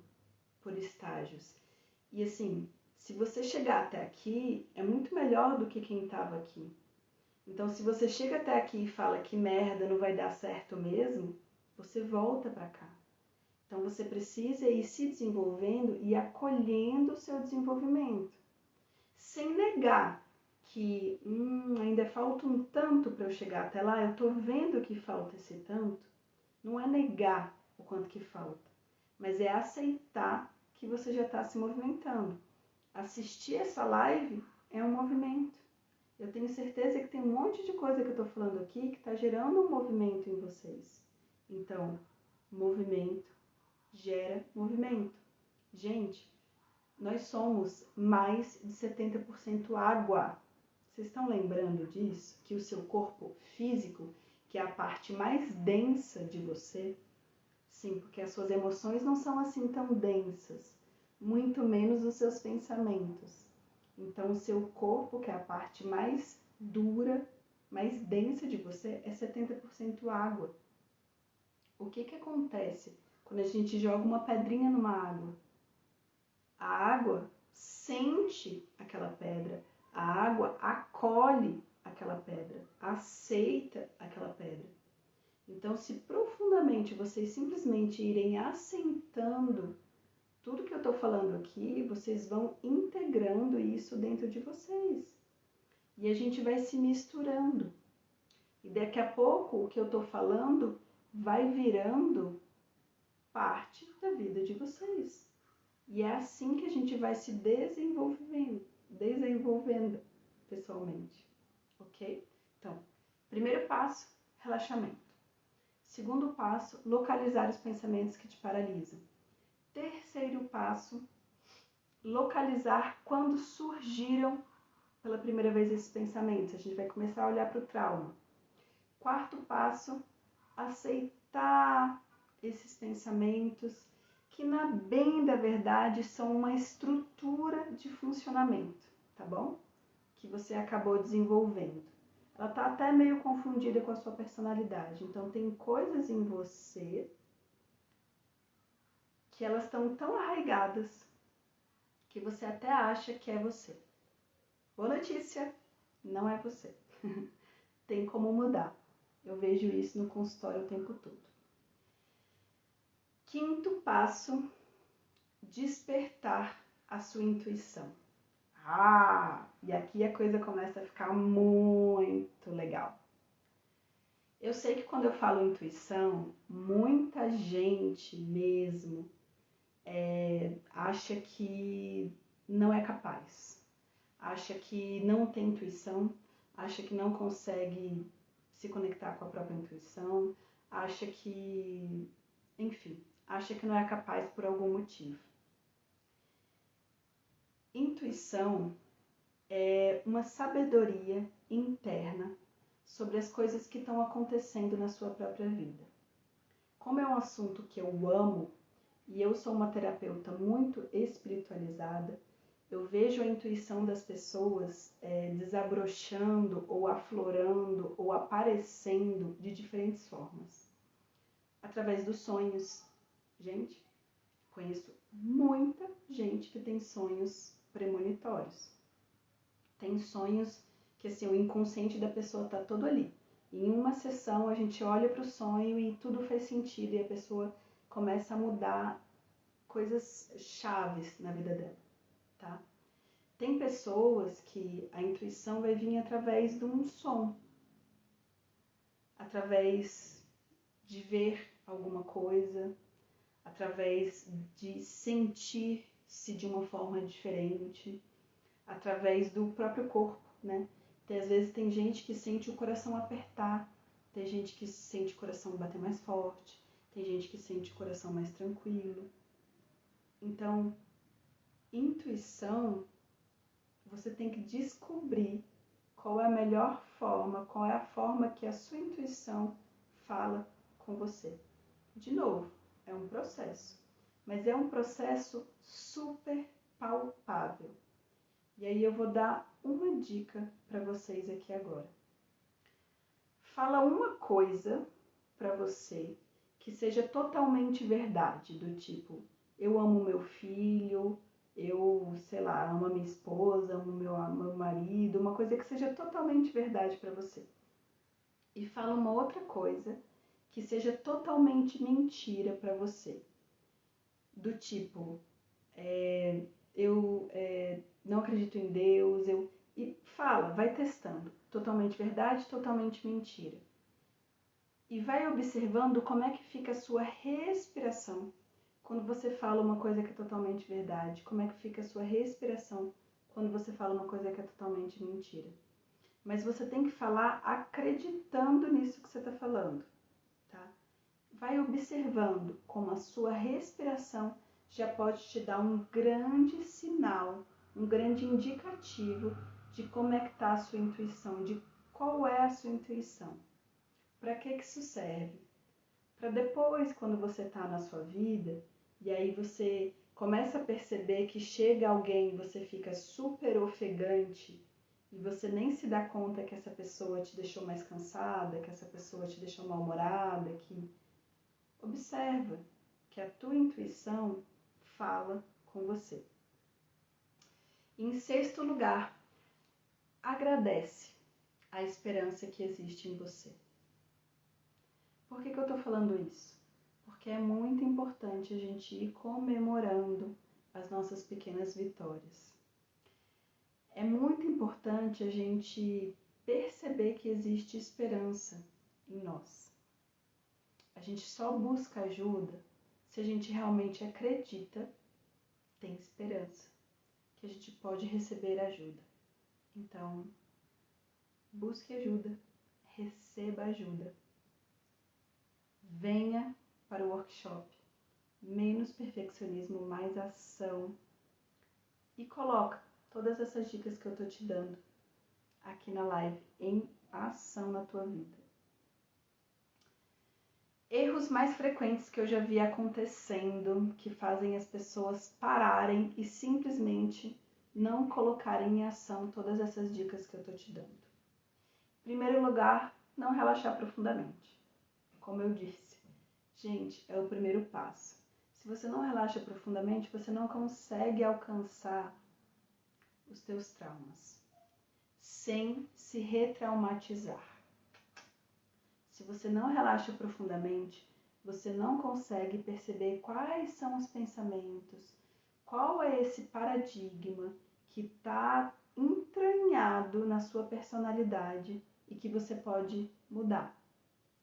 Speaker 1: por estágios. E assim, se você chegar até aqui, é muito melhor do que quem estava aqui. Então, se você chega até aqui e fala que merda, não vai dar certo mesmo, você volta para cá. Então, você precisa ir se desenvolvendo e acolhendo o seu desenvolvimento. Sem negar que ainda falta um tanto para eu chegar até lá, eu estou vendo que falta esse tanto. Não é negar o quanto que falta, mas é aceitar que você já está se movimentando. Assistir essa live é um movimento. Eu tenho certeza que tem um monte de coisa que eu estou falando aqui que está gerando um movimento em vocês. Então, movimento gera movimento. Gente, nós somos mais de 70% água. Vocês estão lembrando disso? Que o seu corpo físico, que é a parte mais densa de você, sim, porque as suas emoções não são assim tão densas, muito menos os seus pensamentos. Então, o seu corpo, que é a parte mais dura, mais densa de você, é 70% água. O que acontece quando a gente joga uma pedrinha numa água? A água sente aquela pedra, a água acolhe aquela pedra, aceita aquela pedra. Então, se profundamente vocês simplesmente irem assentando tudo que eu estou falando aqui, vocês vão integrando isso dentro de vocês. E a gente vai se misturando. E daqui a pouco o que eu estou falando vai virando parte da vida de vocês. E é assim que a gente vai se desenvolvendo pessoalmente. Ok? Então, primeiro passo, relaxamento. Segundo passo, localizar os pensamentos que te paralisam. Terceiro passo, localizar quando surgiram pela primeira vez esses pensamentos. A gente vai começar a olhar para o trauma. Quarto passo, aceitar esses pensamentos que, na bem da verdade, são uma estrutura de funcionamento, tá bom? Que você acabou desenvolvendo. Ela tá até meio confundida com a sua personalidade. Então, tem coisas em você que elas estão tão arraigadas que você até acha que é você. Boa notícia, não é você. Tem como mudar. Eu vejo isso no consultório o tempo todo. Quinto passo, despertar a sua intuição. E aqui a coisa começa a ficar muito legal. Eu sei que quando eu falo intuição, muita gente mesmo acha que não é capaz, acha que não tem intuição, acha que não consegue se conectar com a própria intuição, acha que, enfim, acha que não é capaz por algum motivo. Intuição é uma sabedoria interna sobre as coisas que estão acontecendo na sua própria vida. Como é um assunto que eu amo e eu sou uma terapeuta muito espiritualizada, eu vejo a intuição das pessoas desabrochando ou aflorando ou aparecendo de diferentes formas. Através dos sonhos. Gente, conheço muita gente que tem sonhos premonitórios. Tem sonhos que assim, o inconsciente da pessoa está todo ali. Em uma sessão a gente olha para o sonho e tudo faz sentido e a pessoa começa a mudar coisas chaves na vida dela, tá? Tem pessoas que a intuição vai vir através de um som, através de ver alguma coisa, através de sentir-se de uma forma diferente, através do próprio corpo, né? Às vezes tem gente que sente o coração apertar, tem gente que sente o coração bater mais forte, tem gente que sente o coração mais tranquilo. Então, intuição, você tem que descobrir qual é a melhor forma, qual é a forma que a sua intuição fala com você. De novo, é um processo, mas é um processo super palpável. E aí eu vou dar uma dica para vocês aqui agora. Fala uma coisa para você que seja totalmente verdade, do tipo, eu amo meu filho, eu, sei lá, amo a minha esposa, amo meu marido, uma coisa que seja totalmente verdade para você. E fala uma outra coisa que seja totalmente mentira para você. Do tipo, eu não acredito em Deus, E fala, vai testando. Totalmente verdade, totalmente mentira. E vai observando como é que fica a sua respiração quando você fala uma coisa que é totalmente verdade. Como é que fica a sua respiração quando você fala uma coisa que é totalmente mentira. Mas você tem que falar acreditando nisso que você está falando, tá? Vai observando como a sua respiração já pode te dar um grande sinal, um grande indicativo de como é que está a sua intuição, de qual é a sua intuição. Para que isso serve? Para depois, quando você está na sua vida, e aí você começa a perceber que chega alguém e você fica super ofegante, e você nem se dá conta que essa pessoa te deixou mais cansada, que essa pessoa te deixou mal-humorada, que observa que a tua intuição fala com você. Em sexto lugar, agradece a esperança que existe em você. Por que eu estou falando isso? Porque é muito importante a gente ir comemorando as nossas pequenas vitórias. É muito importante a gente perceber que existe esperança em nós. A gente só busca ajuda se a gente realmente acredita, tem esperança, que a gente pode receber ajuda. Então, busque ajuda, receba ajuda. Venha para o workshop. Menos perfeccionismo, mais ação. E coloca todas essas dicas que eu estou te dando aqui na live em ação na tua vida. Erros mais frequentes que eu já vi acontecendo, que fazem as pessoas pararem e simplesmente não colocarem em ação todas essas dicas que eu estou te dando. Em primeiro lugar, não relaxar profundamente. Como eu disse, gente, é o primeiro passo. Se você não relaxa profundamente, você não consegue alcançar os teus traumas sem se retraumatizar. Se você não relaxa profundamente, você não consegue perceber quais são os pensamentos, qual é esse paradigma que está entranhado na sua personalidade e que você pode mudar.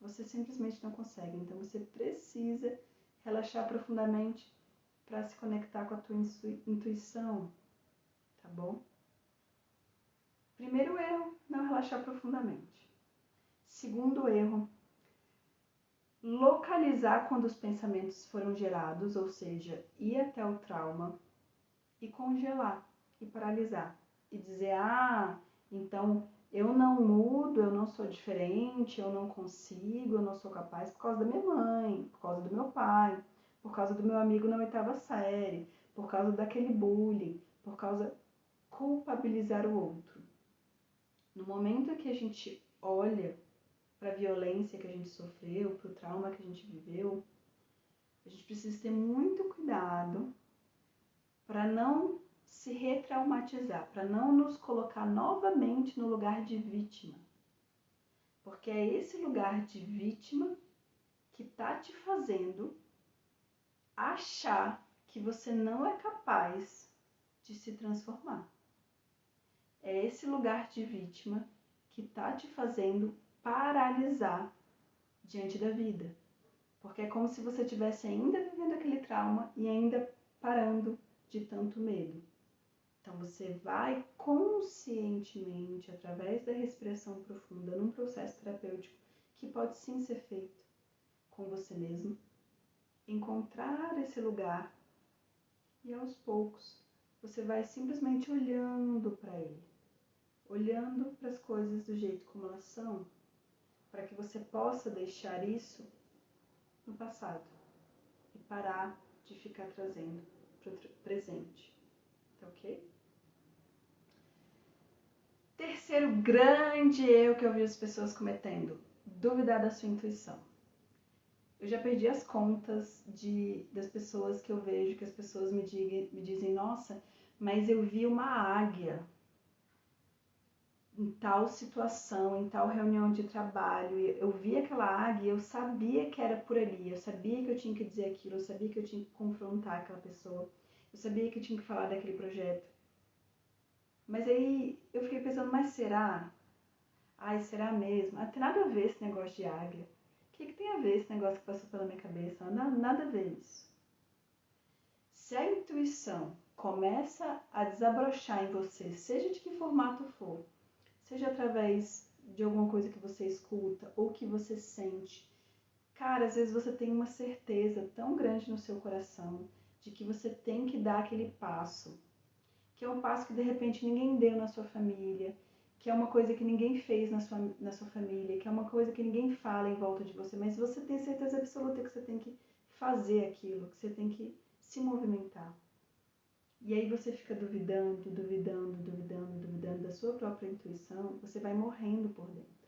Speaker 1: Você simplesmente não consegue, então você precisa relaxar profundamente para se conectar com a tua intuição, tá bom? Primeiro erro, não relaxar profundamente. Segundo erro, localizar quando os pensamentos foram gerados, ou seja, ir até o trauma e congelar e paralisar. E dizer, então eu não mudo, eu não sou diferente, eu não consigo, eu não sou capaz por causa da minha mãe, por causa do meu pai, por causa do meu amigo na 8ª série, por causa daquele bullying, por causa culpabilizar o outro. No momento que a gente olha para a violência que a gente sofreu, para o trauma que a gente viveu, a gente precisa ter muito cuidado para não se retraumatizar, para não nos colocar novamente no lugar de vítima. Porque é esse lugar de vítima que está te fazendo achar que você não é capaz de se transformar. É esse lugar de vítima que está te fazendo paralisar diante da vida. Porque é como se você estivesse ainda vivendo aquele trauma e ainda parando de tanto medo. Então você vai conscientemente, através da respiração profunda, num processo terapêutico que pode sim ser feito com você mesmo, encontrar esse lugar e aos poucos você vai simplesmente olhando para ele, olhando para as coisas do jeito como elas são, para que você possa deixar isso no passado e parar de ficar trazendo para o presente, tá ok? Terceiro grande erro que eu vi as pessoas cometendo, duvidar da sua intuição. Eu já perdi as contas das pessoas que eu vejo, que as pessoas me dizem, nossa, mas eu vi uma águia em tal situação, em tal reunião de trabalho, eu vi aquela águia, eu sabia que era por ali, eu sabia que eu tinha que dizer aquilo, eu sabia que eu tinha que confrontar aquela pessoa, eu sabia que eu tinha que falar daquele projeto. Mas aí eu fiquei pensando, mas será? Ai, será mesmo? Não tem nada a ver esse negócio de águia. O que tem a ver esse negócio que passou pela minha cabeça? Nada a ver isso. Se a intuição começa a desabrochar em você, seja de que formato for, seja através de alguma coisa que você escuta ou que você sente, cara, às vezes você tem uma certeza tão grande no seu coração de que você tem que dar aquele passo, que é um passo que de repente ninguém deu na sua família, que é uma coisa que ninguém fez na sua família, que é uma coisa que ninguém fala em volta de você, mas você tem certeza absoluta que você tem que fazer aquilo, que você tem que se movimentar. E aí você fica duvidando da sua própria intuição, você vai morrendo por dentro.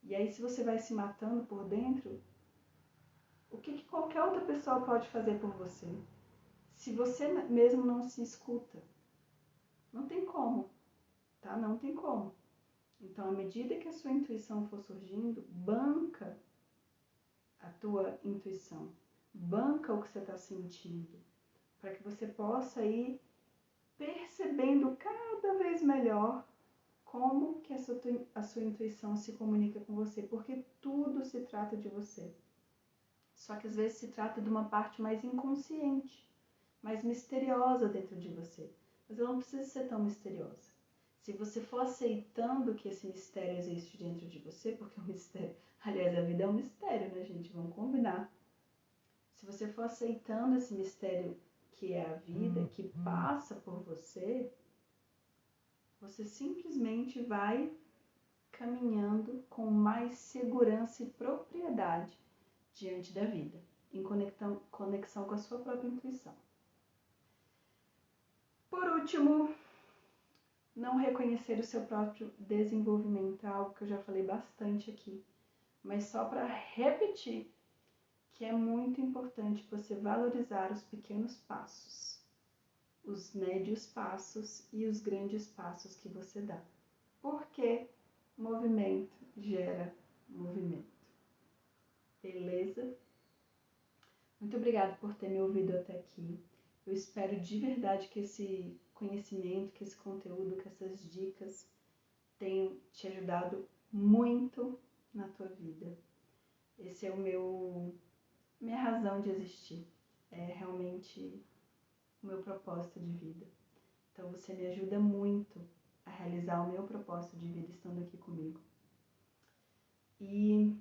Speaker 1: E aí se você vai se matando por dentro, o que qualquer outra pessoa pode fazer por você? Se você mesmo não se escuta, não tem como, tá? Não tem como. Então, à medida que a sua intuição for surgindo, banca a tua intuição, banca o que você está sentindo, para que você possa ir percebendo cada vez melhor como que a sua intuição se comunica com você, porque tudo se trata de você. Só que às vezes se trata de uma parte mais inconsciente, mais misteriosa dentro de você. Mas ela não precisa ser tão misteriosa. Se você for aceitando que esse mistério existe dentro de você, porque é um mistério, aliás, a vida é um mistério, né, gente? Vamos combinar. Se você for aceitando esse mistério que é a vida, que passa por você, você simplesmente vai caminhando com mais segurança e propriedade diante da vida, em conexão com a sua própria intuição. Por último, não reconhecer o seu próprio desenvolvimento, algo que eu já falei bastante aqui, mas só para repetir que é muito importante você valorizar os pequenos passos, os médios passos e os grandes passos que você dá, porque movimento gera movimento. Beleza? Muito obrigada por ter me ouvido até aqui. Eu espero de verdade que esse conhecimento, que esse conteúdo, que essas dicas tenham te ajudado muito na tua vida. Esse é minha razão de existir. É realmente o meu propósito de vida. Então você me ajuda muito a realizar o meu propósito de vida estando aqui comigo. E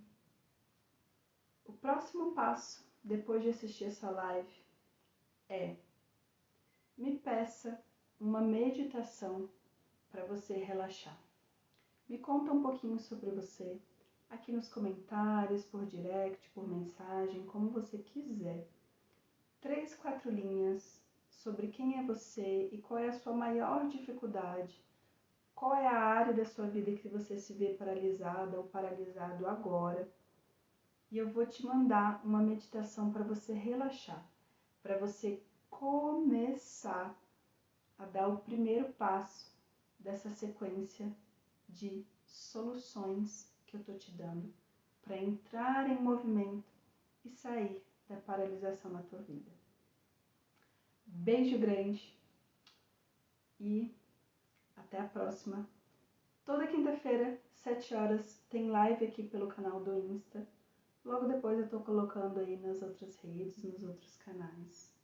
Speaker 1: o próximo passo, depois de assistir essa live, é: me peça uma meditação para você relaxar. Me conta um pouquinho sobre você, aqui nos comentários, por direct, por mensagem, como você quiser. 3, 4 linhas sobre quem é você e qual é a sua maior dificuldade, qual é a área da sua vida que você se vê paralisada ou paralisado agora. E eu vou te mandar uma meditação para você relaxar, para você começar a dar o primeiro passo dessa sequência de soluções que eu estou te dando para entrar em movimento e sair da paralisação na tua vida. Beijo grande e até a próxima. Toda quinta-feira, 7 horas, tem live aqui pelo canal do Insta. Logo depois eu tô colocando aí nas outras redes, nos outros canais.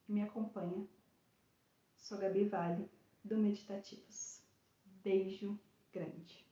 Speaker 1: Me acompanha. Sou Gabi Vale, do Meditativos. Beijo grande.